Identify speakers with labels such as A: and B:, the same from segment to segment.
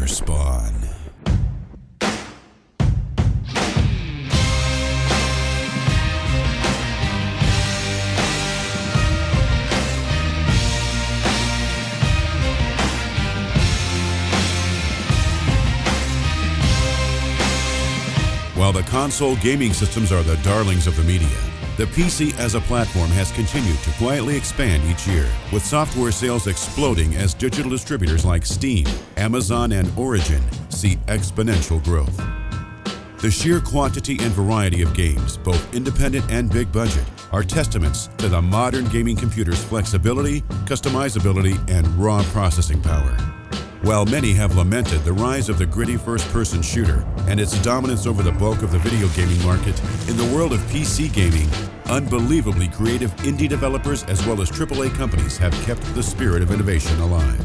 A: GamerSpawn. While the console gaming systems are the darlings of the media, the PC as a platform has continued to quietly expand each year, with software sales exploding as digital distributors like Steam, Amazon, and Origin see exponential growth. The sheer quantity and variety of games, both independent and big budget, are testaments to the modern gaming computer's flexibility, customizability, and raw processing power. While many have lamented the rise of the gritty first-person shooter and its dominance over the bulk of the video gaming market, in the world of PC gaming, unbelievably creative indie developers as well as AAA companies have kept the spirit of innovation alive.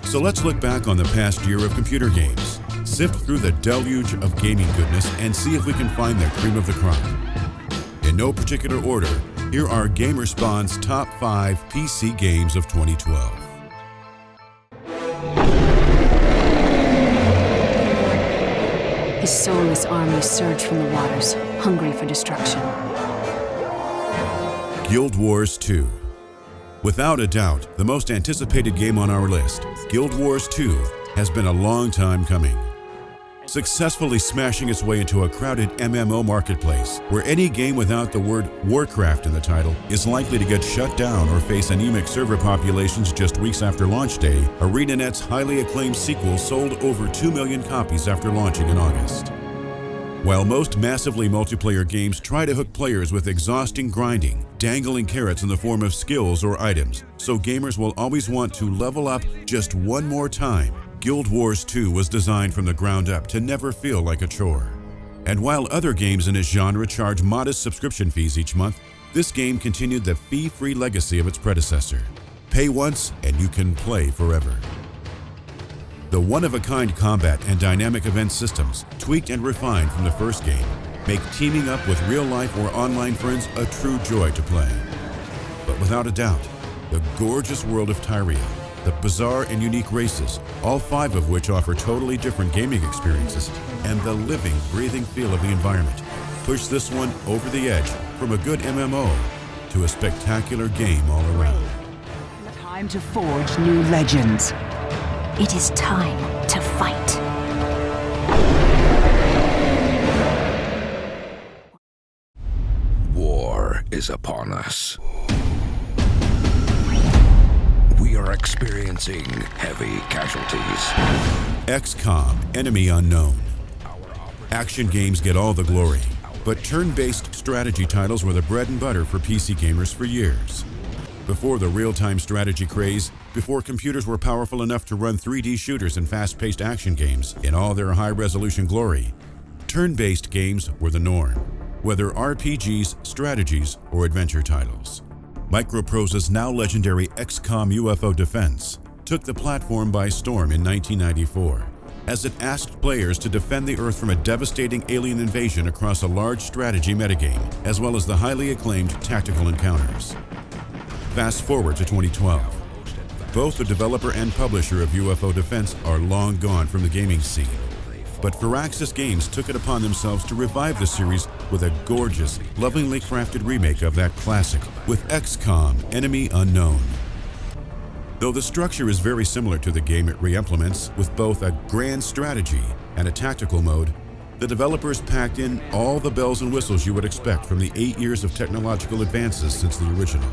A: So let's look back on the past year of computer games, sift through the deluge of gaming goodness, and see if we can find the cream of the crop. In no particular order, here are GamerSpawn's top 5 PC games of 2012.
B: His soulless army surged from the waters, hungry for destruction.
A: Guild Wars 2. Without a doubt, the most anticipated game on our list, Guild Wars 2 has been a long time coming. Successfully smashing its way into a crowded MMO marketplace, where any game without the word Warcraft in the title is likely to get shut down or face anemic server populations just weeks after launch day, ArenaNet's highly acclaimed sequel sold over 2 million copies after launching in August. While most massively multiplayer games try to hook players with exhausting grinding, dangling carrots in the form of skills or items, so gamers will always want to level up just one more time, Guild Wars 2 was designed from the ground up to never feel like a chore. And while other games in its genre charge modest subscription fees each month, this game continued the fee-free legacy of its predecessor. Pay once and you can play forever. The one-of-a-kind combat and dynamic event systems, tweaked and refined from the first game, make teaming up with real-life or online friends a true joy to play. But without a doubt, the gorgeous world of Tyria, the bizarre and unique races, all 5 of which offer totally different gaming experiences, and the living, breathing feel of the environment, push this one over the edge from a good MMO to a spectacular game all around.
C: Time to forge new legends.
B: It is time to fight.
D: War is upon us. We are experiencing heavy casualties.
A: XCOM: Enemy Unknown. Action games get all the glory, but turn-based strategy titles were the bread and butter for PC gamers for years. Before the real-time strategy craze, before computers were powerful enough to run 3D shooters and fast-paced action games in all their high-resolution glory, turn-based games were the norm, whether RPGs, strategies, or adventure titles. Microprose's now legendary XCOM UFO Defense took the platform by storm in 1994, as it asked players to defend the Earth from a devastating alien invasion across a large strategy metagame, as well as the highly acclaimed tactical encounters. Fast forward to 2012. Both the developer and publisher of UFO Defense are long gone from the gaming scene. But Firaxis Games took it upon themselves to revive the series with a gorgeous, lovingly crafted remake of that classic with XCOM: Enemy Unknown. Though the structure is very similar to the game it re-implements, with both a grand strategy and a tactical mode, the developers packed in all the bells and whistles you would expect from the 8 years of technological advances since the original.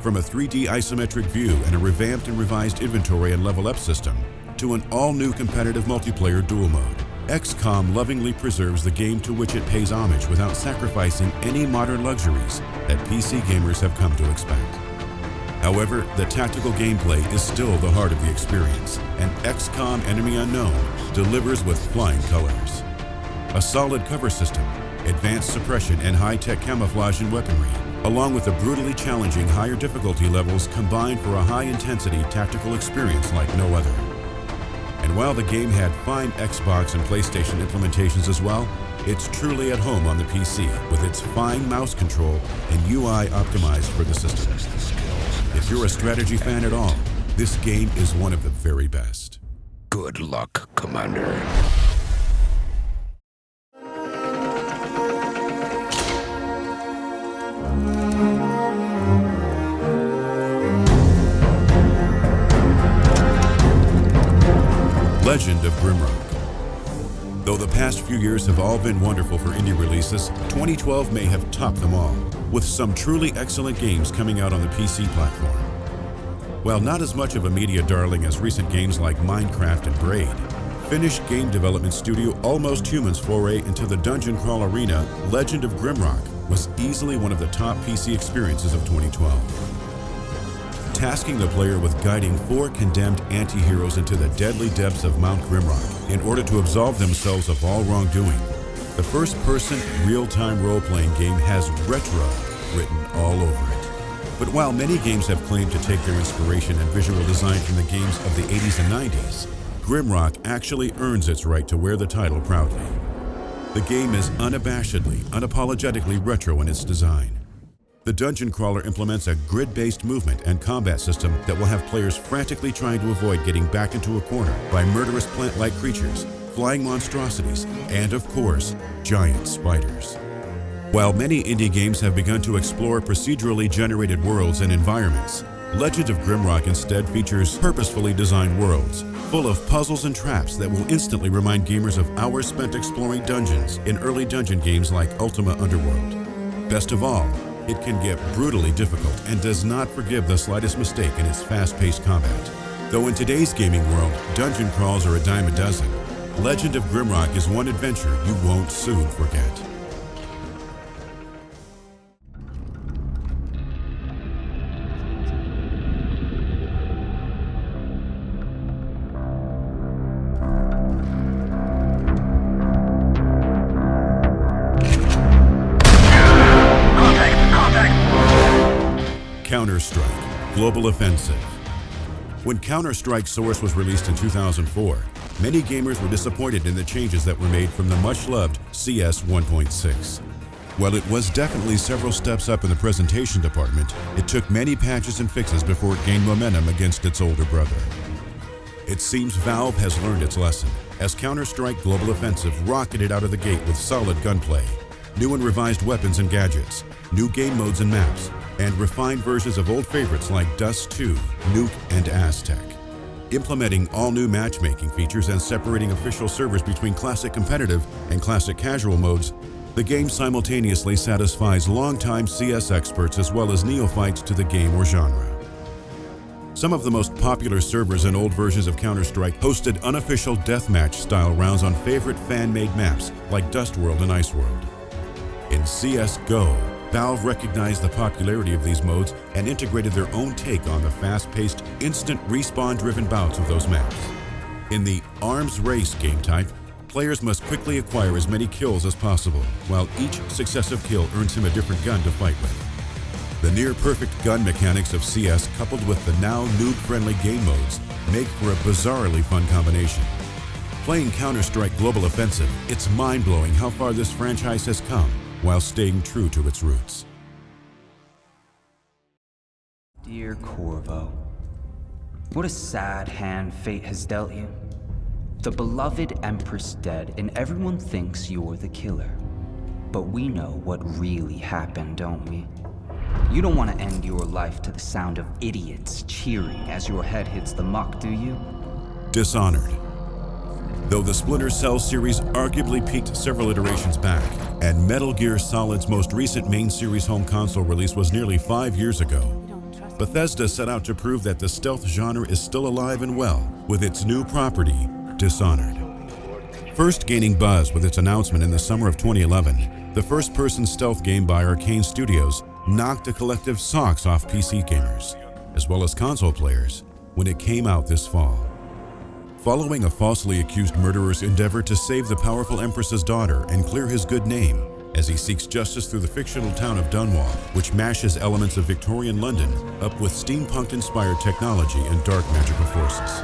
A: From a 3D isometric view and a revamped and revised inventory and level-up system, to an all-new competitive multiplayer dual mode, XCOM lovingly preserves the game to which it pays homage without sacrificing any modern luxuries that PC gamers have come to expect. However, the tactical gameplay is still the heart of the experience, and XCOM: Enemy Unknown delivers with flying colors. A solid cover system, advanced suppression, and high-tech camouflage and weaponry, along with the brutally challenging higher difficulty levels, combine for a high-intensity tactical experience like no other. And while the game had fine Xbox and PlayStation implementations as well, it's truly at home on the PC with its fine mouse control and UI optimized for the system. If you're a strategy fan at all, this game is one of the very best.
D: Good luck, Commander.
A: Legend of Grimrock. Though the past few years have all been wonderful for indie releases, 2012 may have topped them all, with some truly excellent games coming out on the PC platform. While not as much of a media darling as recent games like Minecraft and Braid, Finnish game development studio Almost Human's foray into the dungeon crawl arena, Legend of Grimrock, was easily one of the top PC experiences of 2012. Tasking the player with guiding 4 condemned anti-heroes into the deadly depths of Mount Grimrock in order to absolve themselves of all wrongdoing, the first-person, real-time role-playing game has retro written all over it. But while many games have claimed to take their inspiration and visual design from the games of the 80s and 90s, Grimrock actually earns its right to wear the title proudly. The game is unabashedly, unapologetically retro in its design. The dungeon crawler implements a grid-based movement and combat system that will have players frantically trying to avoid getting backed into a corner by murderous plant-like creatures, flying monstrosities, and of course, giant spiders. While many indie games have begun to explore procedurally generated worlds and environments, Legend of Grimrock instead features purposefully designed worlds, full of puzzles and traps that will instantly remind gamers of hours spent exploring dungeons in early dungeon games like Ultima Underworld. Best of all, it can get brutally difficult and does not forgive the slightest mistake in its fast-paced combat. Though in today's gaming world, dungeon crawls are a dime a dozen, Legend of Grimrock is one adventure you won't soon forget. Counter-Strike Global Offensive. When Counter-Strike Source was released in 2004, many gamers were disappointed in the changes that were made from the much-loved CS 1.6. While it was definitely several steps up in the presentation department, it took many patches and fixes before it gained momentum against its older brother. It seems Valve has learned its lesson, as Counter-Strike Global Offensive rocketed out of the gate with solid gunplay, new and revised weapons and gadgets, new game modes and maps, and refined versions of old favorites like Dust 2, Nuke, and Aztec. Implementing all new matchmaking features and separating official servers between classic competitive and classic casual modes, the game simultaneously satisfies longtime CS experts as well as neophytes to the game or genre. Some of the most popular servers and old versions of Counter-Strike hosted unofficial deathmatch-style rounds on favorite fan-made maps like Dust World and Iceworld. In CS:GO, Valve recognized the popularity of these modes and integrated their own take on the fast-paced, instant respawn-driven bouts of those maps. In the Arms Race game type, players must quickly acquire as many kills as possible, while each successive kill earns him a different gun to fight with. The near-perfect gun mechanics of CS coupled with the now noob-friendly game modes make for a bizarrely fun combination. Playing Counter-Strike Global Offensive, it's mind-blowing how far this franchise has come while staying true to its roots.
E: Dear Corvo, what a sad hand fate has dealt you. The beloved Empress dead, and everyone thinks you're the killer. But we know what really happened, don't we? You don't want to end your life to the sound of idiots cheering as your head hits the muck, do you?
A: Dishonored. Though the Splinter Cell series arguably peaked several iterations back, and Metal Gear Solid's most recent main series home console release was nearly 5 years ago, Bethesda set out to prove that the stealth genre is still alive and well with its new property, Dishonored. First gaining buzz with its announcement in the summer of 2011, the first-person stealth game by Arcane Studios knocked a collective socks off PC gamers, as well as console players, when it came out this fall. Following a falsely accused murderer's endeavor to save the powerful Empress's daughter and clear his good name, as he seeks justice through the fictional town of Dunwall, which mashes elements of Victorian London up with steampunk-inspired technology and dark magical forces.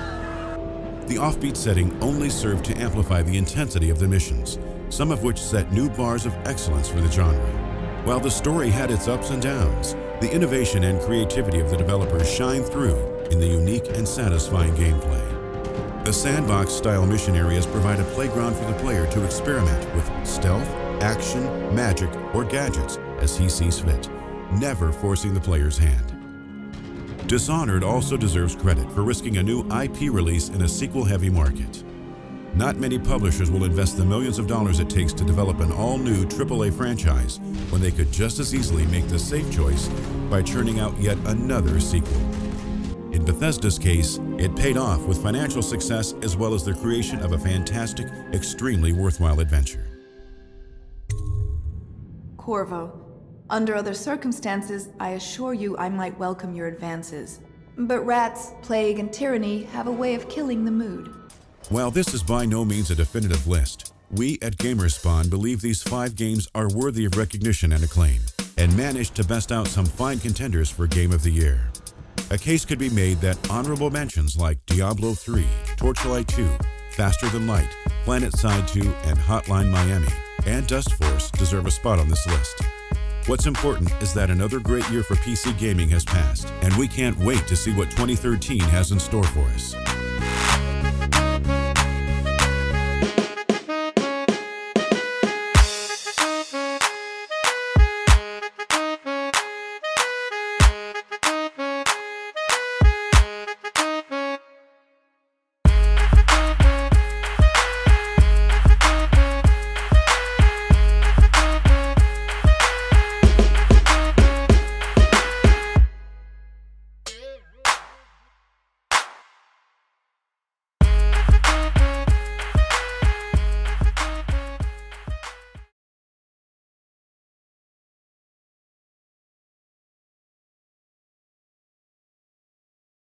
A: The offbeat setting only served to amplify the intensity of the missions, some of which set new bars of excellence for the genre. While the story had its ups and downs, the innovation and creativity of the developers shine through in the unique and satisfying gameplay. The sandbox-style mission areas provide a playground for the player to experiment with stealth, action, magic, or gadgets as he sees fit, never forcing the player's hand. Dishonored also deserves credit for risking a new IP release in a sequel-heavy market. Not many publishers will invest the millions of dollars it takes to develop an all-new AAA franchise when they could just as easily make the safe choice by churning out yet another sequel. In Bethesda's case, it paid off with financial success as well as the creation of a fantastic, extremely worthwhile adventure.
F: Corvo, under other circumstances, I assure you I might welcome your advances. But rats, plague, and tyranny have a way of killing the mood.
A: While this is by no means a definitive list, we at GamerSpawn believe these 5 games are worthy of recognition and acclaim, and managed to best out some fine contenders for Game of the Year. A case could be made that honorable mentions like Diablo 3, Torchlight 2, Faster Than Light, PlanetSide 2, and Hotline Miami, and Dust Force deserve a spot on this list. What's important is that another great year for PC gaming has passed, and we can't wait to see what 2013 has in store for us.